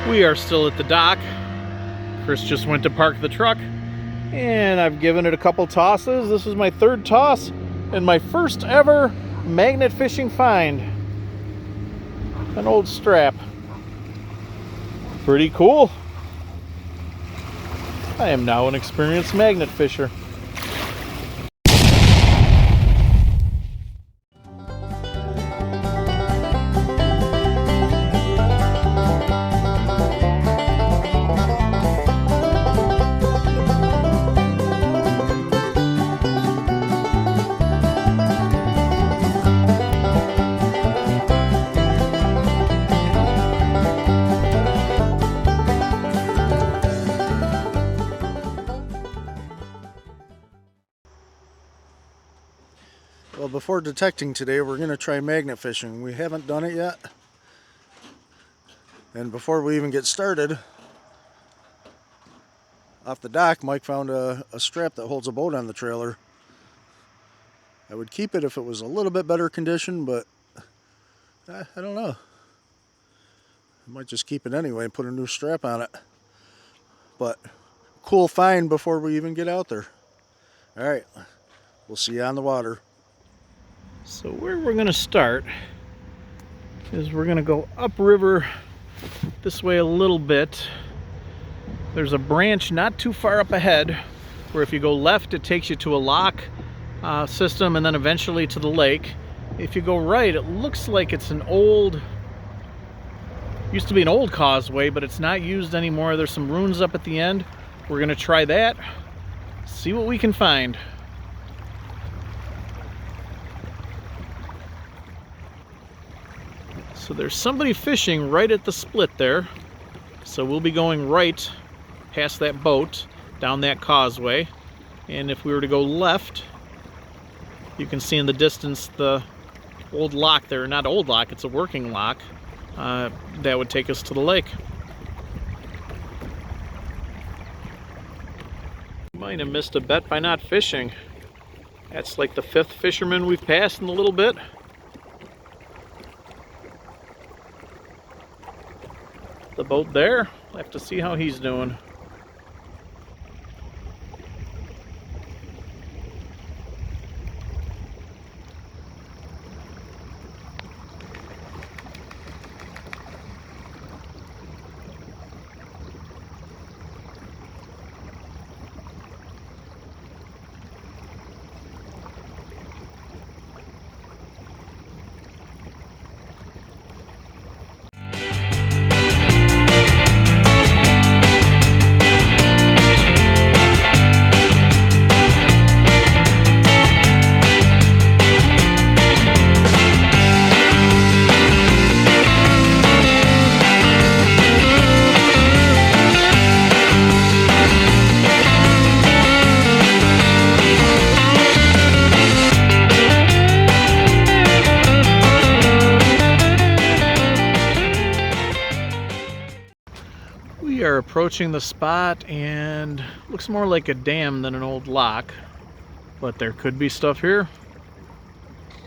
We are still at the dock. Chris just went to park the truck and I've given it a couple tosses. This is my third toss and my first ever magnet fishing find. An old strap. Pretty cool. I am now an experienced magnet fisher. Well, before detecting today, we're going to try magnet fishing. We haven't done it yet. And before we even get started, off the dock, Mike found a strap that holds a boat on the trailer. I would keep it if it was a little bit better condition, but I don't know. I might just keep it anyway and put a new strap on it. But cool find before we even get out there. All right, we'll see you on the water. So where we're going to start is we're going to go upriver this way a little bit. There's a branch not too far up ahead where if you go left it takes you to a lock system and then eventually to the lake. If you go right, it looks like it's used to be an old causeway, but it's not used anymore. There's some ruins up at the end. We're going to try that, see what we can find. So there's somebody fishing right at the split there. So we'll be going right past that boat, down that causeway. And if we were to go left, you can see in the distance the old lock there. Not old lock, it's a working lock. That would take us to the lake. You might have missed a bet by not fishing. That's like the 5th fisherman we've passed in a little bit. The boat there, we'll have to see how he's doing. We are approaching the spot and looks more like a dam than an old lock, but there could be stuff here.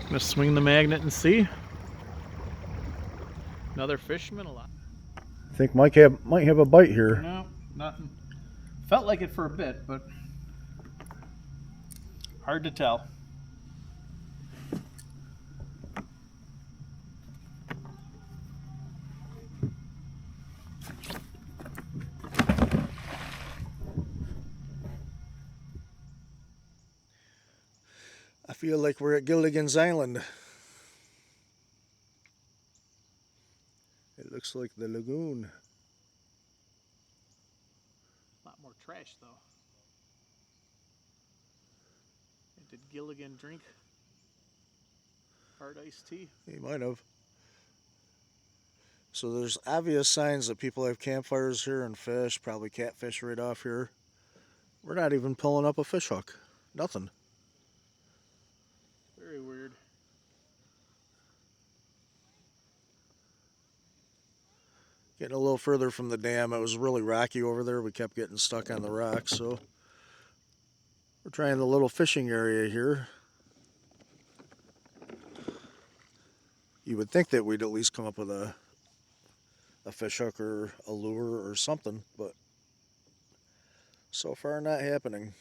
I'm gonna swing the magnet and see. Another fisherman alive. I think Mike might have a bite here. No, nothing. Felt like it for a bit, but hard to tell. I feel like we're at Gilligan's Island. It looks like the lagoon. A lot more trash though. Did Gilligan drink hard iced tea? He might have. So there's obvious signs that people have campfires here and fish, probably catfish right off here. We're not even pulling up a fish hook. Nothing. Very weird. Getting a little further from the dam. It was really rocky over there. We kept getting stuck on the rocks, so we're trying the little fishing area here. You would think that we'd at least come up with a a fish hook or a lure or something, but so far not happening.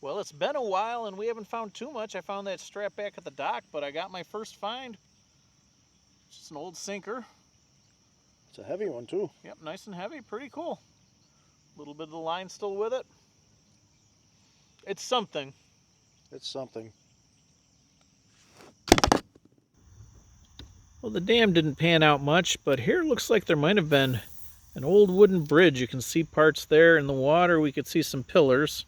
Well, it's been a while and we haven't found too much. I found that strap back at the dock, but I got my first find. It's just an old sinker. It's a heavy one too. Yep, nice and heavy, pretty cool. A little bit of the line still with it. It's something. It's something. Well, the dam didn't pan out much, but here it looks like there might have been an old wooden bridge. You can see parts there in the water. We could see some pillars.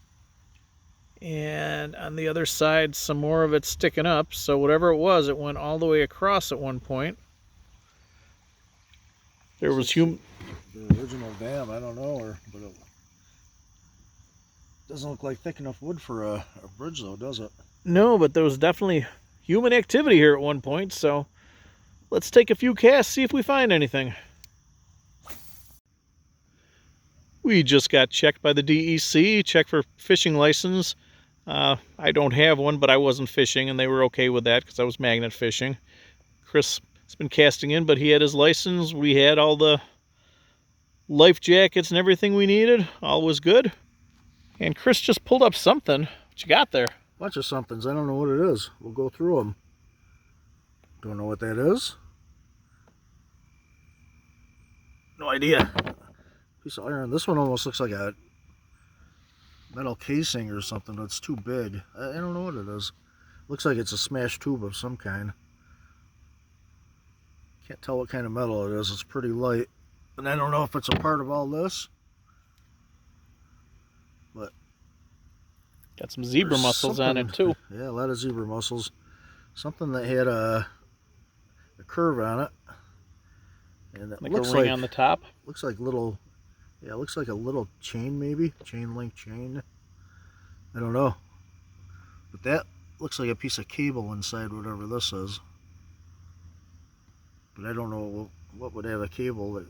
And on the other side, some more of it sticking up. So whatever it was, it went all the way across at one point. There was the original dam, I don't know, but it doesn't look like thick enough wood for a bridge though, does it? No, but there was definitely human activity here at one point, so let's take a few casts, see if we find anything. We just got checked by the DEC, checked for fishing license. I don't have one, but I wasn't fishing, and they were okay with that because I was magnet fishing. Chris has been casting in, but he had his license. We had all the life jackets and everything we needed. All was good. And Chris just pulled up something. What you got there? Bunch of somethings. I don't know what it is. We'll go through them. Don't know what that is. No idea. Piece of iron. This one almost looks like a metal casing or something that's too big. I don't know what it is. Looks like it's a smashed tube of some kind. Can't tell what kind of metal it is. It's pretty light. And I don't know if it's a part of all this. But got some zebra mussels on it too. Yeah, a lot of zebra mussels. Something that had a curve on it. And it like looks a ring like on the top. Looks like little, yeah, it looks like a little chain maybe, chain link chain. I don't know, but that looks like a piece of cable inside whatever this is. But I don't know what would have a cable that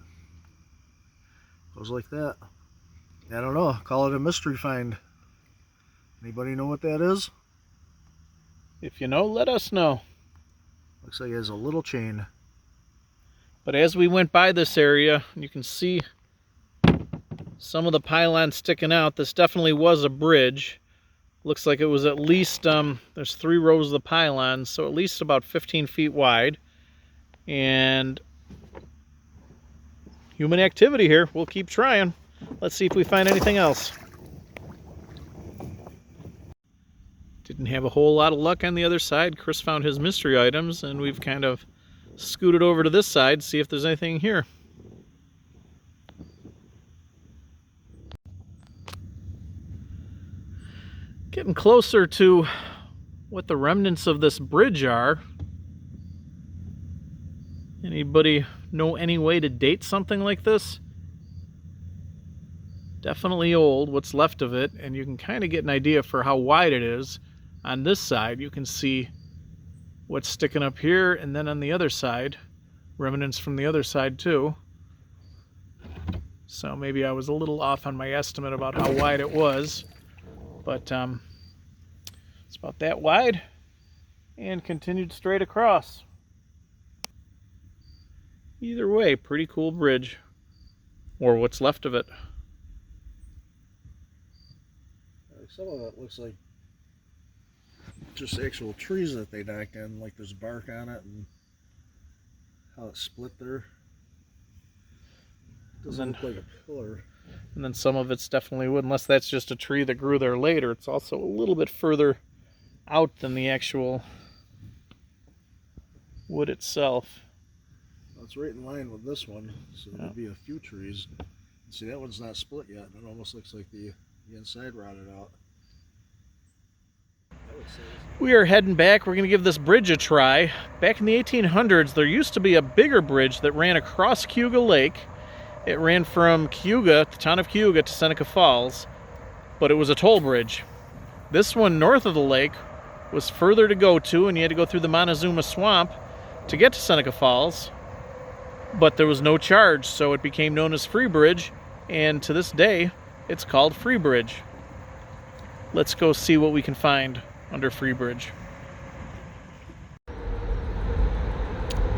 goes like that. I don't know. Call it a mystery find. Anybody know what that is? If you know, let us know. Looks like it has a little chain. But as we went by this area, you can see some of the pylons sticking out. This definitely was a bridge. Looks like it was at least, there's 3 rows of the pylons, so at least about 15 feet wide. And human activity here. We'll keep trying. Let's see if we find anything else. Didn't have a whole lot of luck on the other side. Chris found his mystery items, and we've kind of scooted over to this side, see if there's anything here. Getting closer to what the remnants of this bridge are. Anybody know any way to date something like this? Definitely old, what's left of it, and you can kind of get an idea for how wide it is. On this side, you can see what's sticking up here, and then on the other side, remnants from the other side too. So maybe I was a little off on my estimate about how wide it was, but it's about that wide and continued straight across. Either way, pretty cool bridge, or what's left of it. Some of it looks like just actual trees that they knocked in, like there's bark on it and how it's split there. Doesn't look like a pillar. And then some of it's definitely wood, unless that's just a tree that grew there later. It's also a little bit further out than the actual wood itself. Well, it's right in line with this one, so there'll be a few trees. See, that one's not split yet. It almost looks like the inside rotted out. We are heading back. We're going to give this bridge a try. Back in the 1800s, there used to be a bigger bridge that ran across Cayuga Lake. It ran from Cayuga, the town of Cayuga, to Seneca Falls, but it was a toll bridge. This one north of the lake was further to go to, and you had to go through the Montezuma Swamp to get to Seneca Falls, but there was no charge, so it became known as Freebridge, and to this day, it's called Freebridge. let's go see what we can find under Freebridge.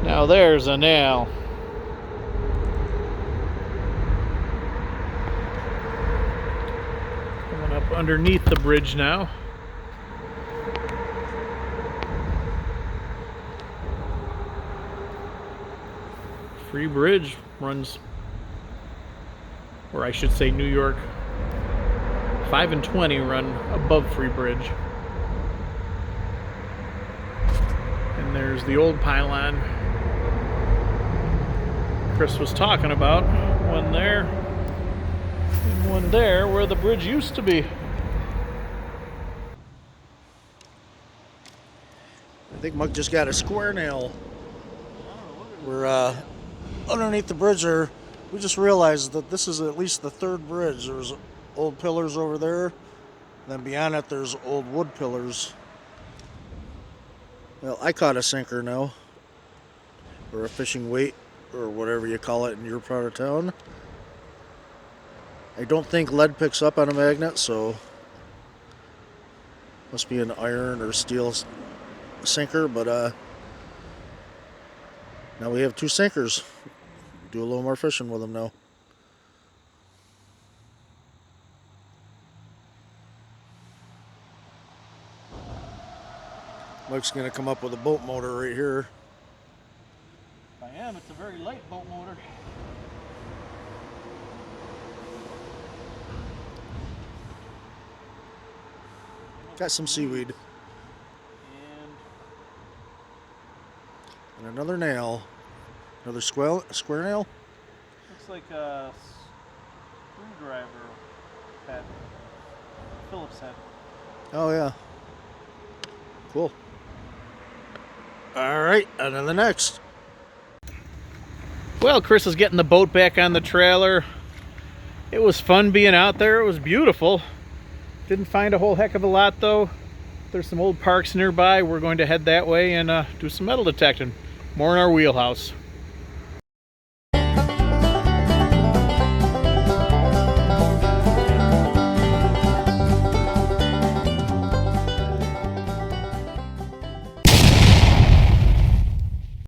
Now there's a nail. Coming up underneath the bridge now. Freebridge runs, or I should say New York 5 and 20 run above Freebridge. And there's the old pylon Chris was talking about, one there and one there where the bridge used to be. I think Mike just got a square nail. We're underneath the bridge there. We just realized that this is at least the third bridge. There's old pillars over there. Then beyond it, there's old wood pillars. Well, I caught a sinker now, or a fishing weight, or whatever you call it in your part of town. I don't think lead picks up on a magnet, so must be an iron or steel sinker. But now we have two sinkers. Do a little more fishing with them now. Mike's gonna come up with a boat motor right here. I am. It's a very light boat motor. Got some seaweed. And another nail. Another square nail? Looks like a screwdriver head. Phillips head. Oh yeah. Cool. Alright, on to the next. Well, Chris is getting the boat back on the trailer. It was fun being out there. It was beautiful. Didn't find a whole heck of a lot though. There's some old parks nearby. We're going to head that way and do some metal detecting. More in our wheelhouse.